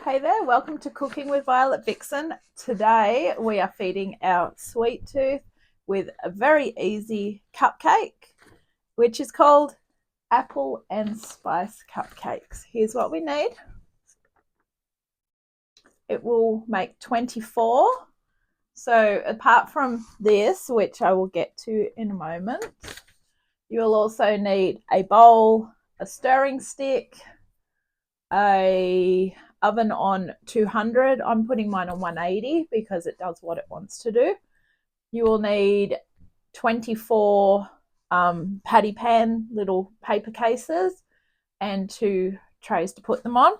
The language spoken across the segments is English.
Hey there, welcome to Cooking with Violet Vixen. Today we are feeding our sweet tooth with a very easy cupcake, which is called apple and spice cupcakes. Here's what we need. It will make 24. So apart from this, which I will get to in a moment, you will also need a bowl, a stirring stick, a oven on 200. I'm putting mine on 180 because it does what it wants to do. You will need 24 patty pan little paper cases and 2 trays to put them on,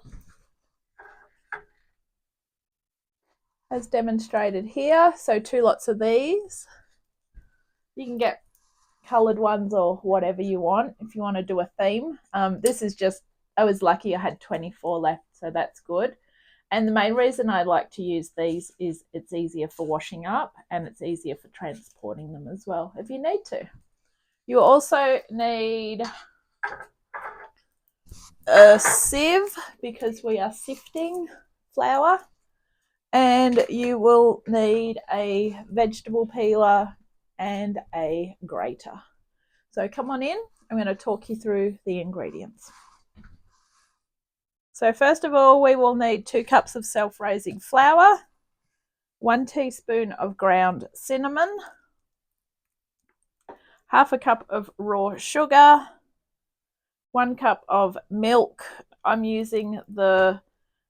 as demonstrated here. So 2 lots of these. You can get coloured ones or whatever you want if you want to do a theme. This is just, I was lucky I had 24 left, so that's good. And the main reason I like to use these is it's easier for washing up and it's easier for transporting them as well if you need to. You also need a sieve because we are sifting flour, and you will need a vegetable peeler and a grater. So come on in, I'm going to talk you through the ingredients. So first of all, we will need 2 cups of self-raising flour, 1 teaspoon of ground cinnamon, half a cup of raw sugar, 1 cup of milk. I'm using the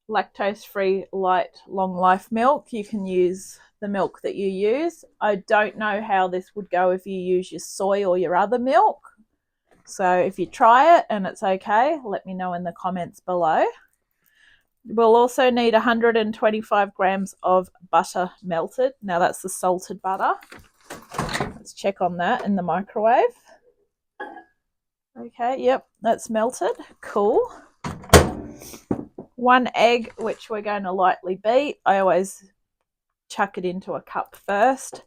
lactose-free light long life milk. You can use the milk that you use. I don't know how this would go if you use your soy or your other milk. So if you try it and it's okay, let me know in the comments below. We'll also need 125 grams of butter melted. Now that's the salted butter. Let's check on that in the microwave. Okay, yep, that's melted. Cool. 1 egg, which we're going to lightly beat. I always chuck it into a cup first.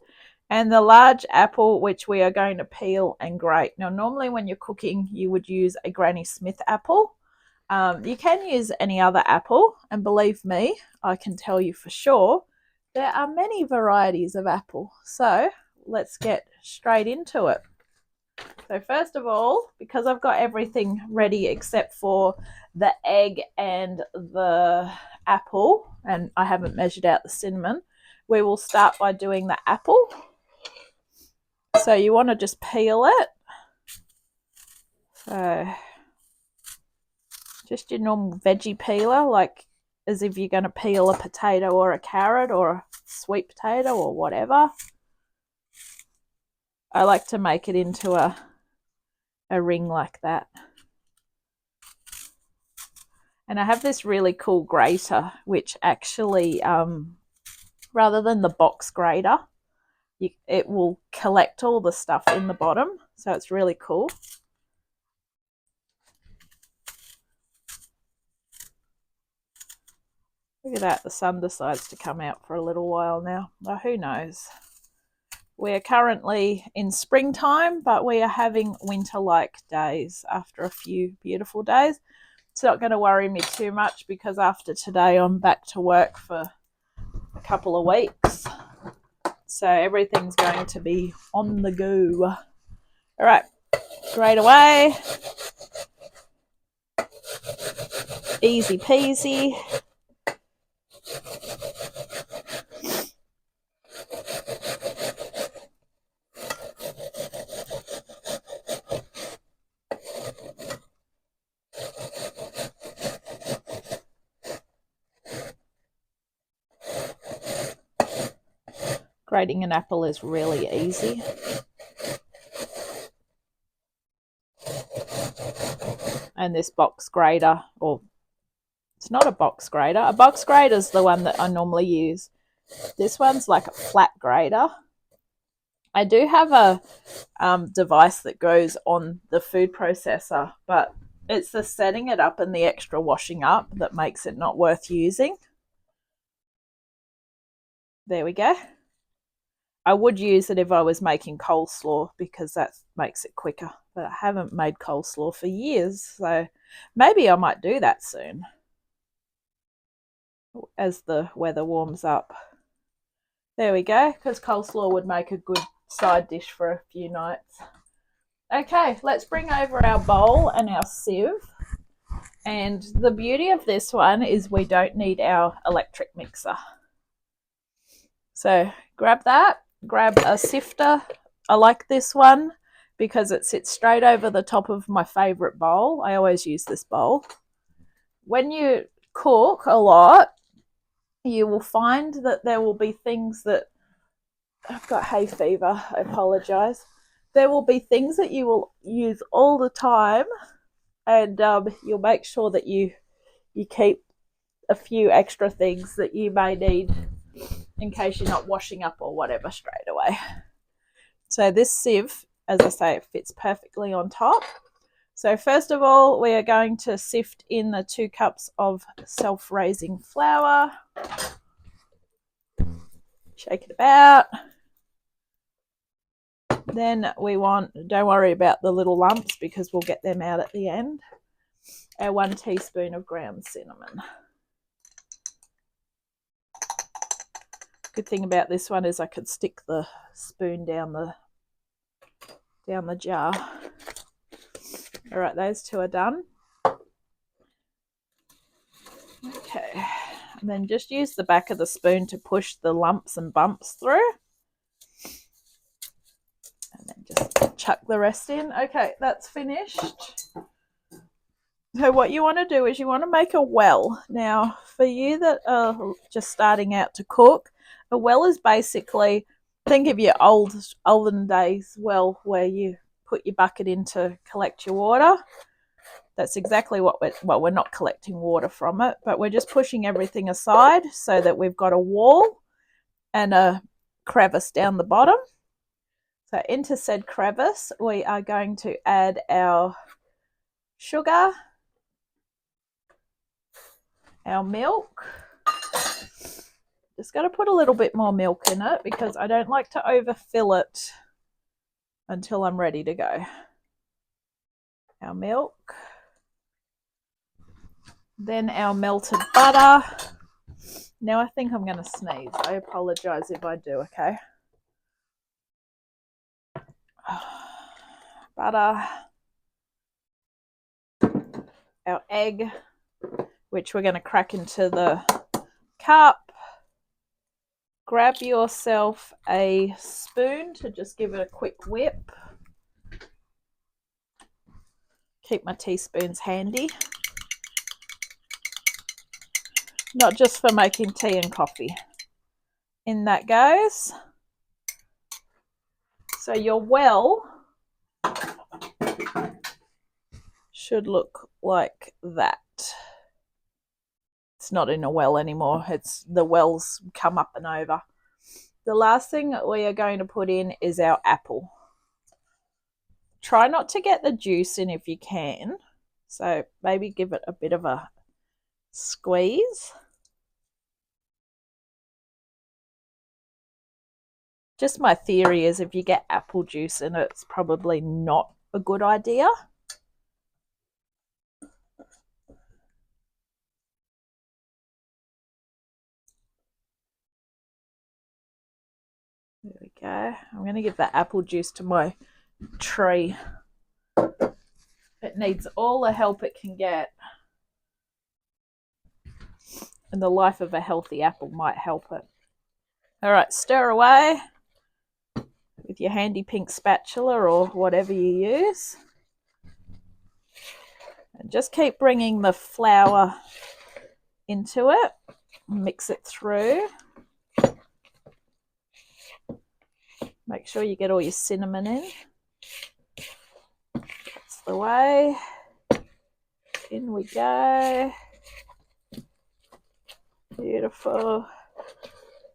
And the large apple, which we are going to peel and grate. Now, normally when you're cooking, you would use a Granny Smith apple. You can use any other apple, and believe me, I can tell you for sure, there are many varieties of apple. So let's get straight into it. So first of all, because I've got everything ready except for the egg and the apple, and I haven't measured out the cinnamon, we will start by doing the apple. So you want to just peel it. So just your normal veggie peeler, like as if you're going to peel a potato or a carrot or a sweet potato or whatever. I like to make it into a ring like that. And I have this really cool grater, which actually, rather than the box grater, it will collect all the stuff in the bottom. So it's really cool. Look at that, the sun decides to come out for a little while now. Well, who knows? We're currently in springtime, but we are having winter-like days after a few beautiful days. It's not going to worry me too much because after today I'm back to work for a couple of weeks. So everything's going to be on the go. All right, straight away. Easy peasy. Grating an apple is really easy. And this box grater, or it's not a box grater. A box grater is the one that I normally use. This one's like a flat grater. I do have a device that goes on the food processor, but it's the setting it up and the extra washing up that makes it not worth using. There we go. I would use it if I was making coleslaw because that makes it quicker, but I haven't made coleslaw for years, so maybe I might do that soon. as the weather warms up. There we go, because coleslaw would make a good side dish for a few nights. Okay, let's bring over our bowl and our sieve. And the beauty of this one is we don't need our electric mixer. So grab that, grab a sifter. I like this one because it sits straight over the top of my favourite bowl. I always use this bowl. When you cook a lot, you will find that there will be things that, I've got hay fever, I apologise. There will be things that you will use all the time, and you'll make sure that you keep a few extra things that you may need in case you're not washing up or whatever straight away. So this sieve, as I say, it fits perfectly on top. So first of all, we are going to sift in the 2 cups of self-raising flour. Shake it about. Then we want, don't worry about the little lumps because we'll get them out at the end, our 1 teaspoon of ground cinnamon. Good thing about this one is I could stick the spoon down the jar. All right, those 2 are done. Okay, and then just use the back of the spoon to push the lumps and bumps through. And then just chuck the rest in. Okay, that's finished. So what you want to do is you want to make a well. Now, for you that are just starting out to cook, a well is basically, think of your olden days well where you put your bucket in to collect your water. That's exactly what we're not collecting water from it, but we're just pushing everything aside so that we've got a wall and a crevice down the bottom. So into said crevice, we are going to add our sugar, our milk. Just got to put a little bit more milk in it because I don't like to overfill it until I'm ready to go. Our milk. Then our melted butter. Now I think I'm going to sneeze. I apologise if I do, okay? Butter. Our egg, which we're going to crack into the cup. Grab yourself a spoon to just give it a quick whip. Keep my teaspoons handy. Not just for making tea and coffee. In that goes. So your well should look like that. It's not in a well anymore. It's the wells come up and over. The last thing that we are going to put in is our apple. Try not to get the juice in if you can. So maybe give it a bit of a squeeze. Just my theory is if you get apple juice in it, it's probably not a good idea. There we go. I'm going to give that apple juice to my tree. It needs all the help it can get. And the life of a healthy apple might help it. All right, stir away with your handy pink spatula or whatever you use. And just keep bringing the flour into it. Mix it through. Make sure you get all your cinnamon in. That's the way. In we go. Beautiful.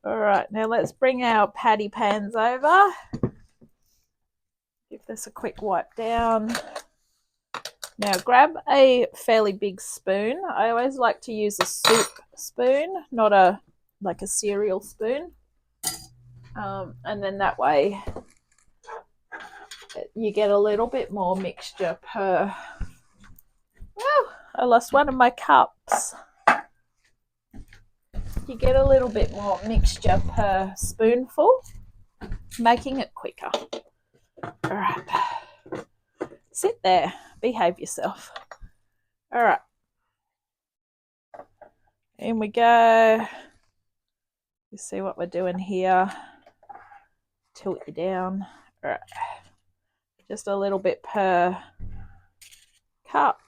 All right, now let's bring our patty pans over. Give this a quick wipe down. Now grab a fairly big spoon. I always like to use a soup spoon, not a cereal spoon. And then that way you get a little bit more mixture per... Oh, I lost one of my cups. you get a little bit more mixture per spoonful, making it quicker. All right. Sit there. Behave yourself. All right. In we go. You see what we're doing here. Tilt you down. All right. Just a little bit per cup.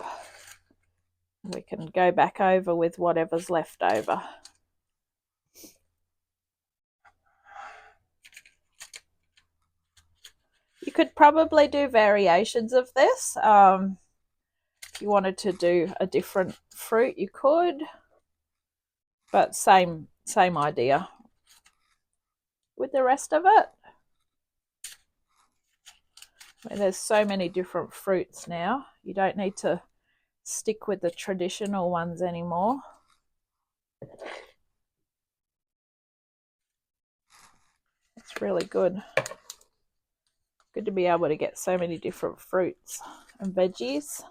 We can go back over with whatever's left over. You could probably do variations of this. If you wanted to do a different fruit, you could. But same idea with the rest of it. I mean, there's so many different fruits now. You don't need to stick with the traditional ones anymore. It's really good. Good to be able to get so many different fruits and veggies.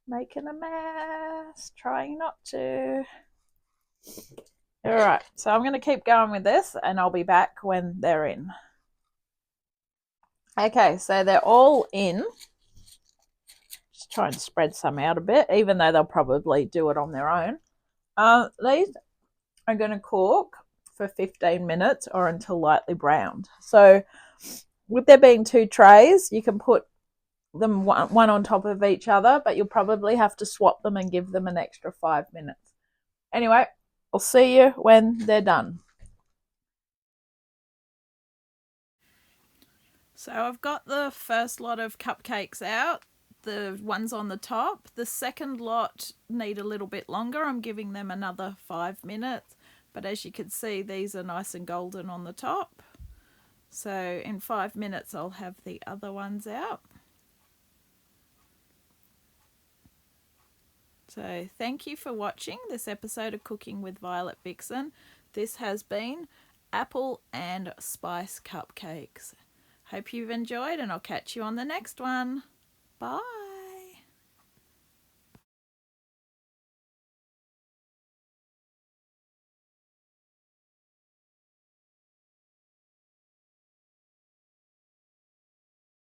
Making a mess, trying not to. All right, so I'm going to keep going with this and I'll be back when they're in. Okay, so they're all in. Just try and spread some out a bit, even though they'll probably do it on their own. These are going to cook for 15 minutes or until lightly browned. So with there being 2 trays, you can put them one on top of each other, but you'll probably have to swap them and give them an extra 5 minutes. Anyway, I'll see you when they're done. So I've got the first lot of cupcakes out, the ones on the top. The second lot need a little bit longer. I'm giving them another 5 minutes. But as you can see, these are nice and golden on the top. So in 5 minutes, I'll have the other ones out. So thank you for watching this episode of Cooking with Violet Vixen. This has been apple and spice cupcakes. Hope you've enjoyed, and I'll catch you on the next one. Bye.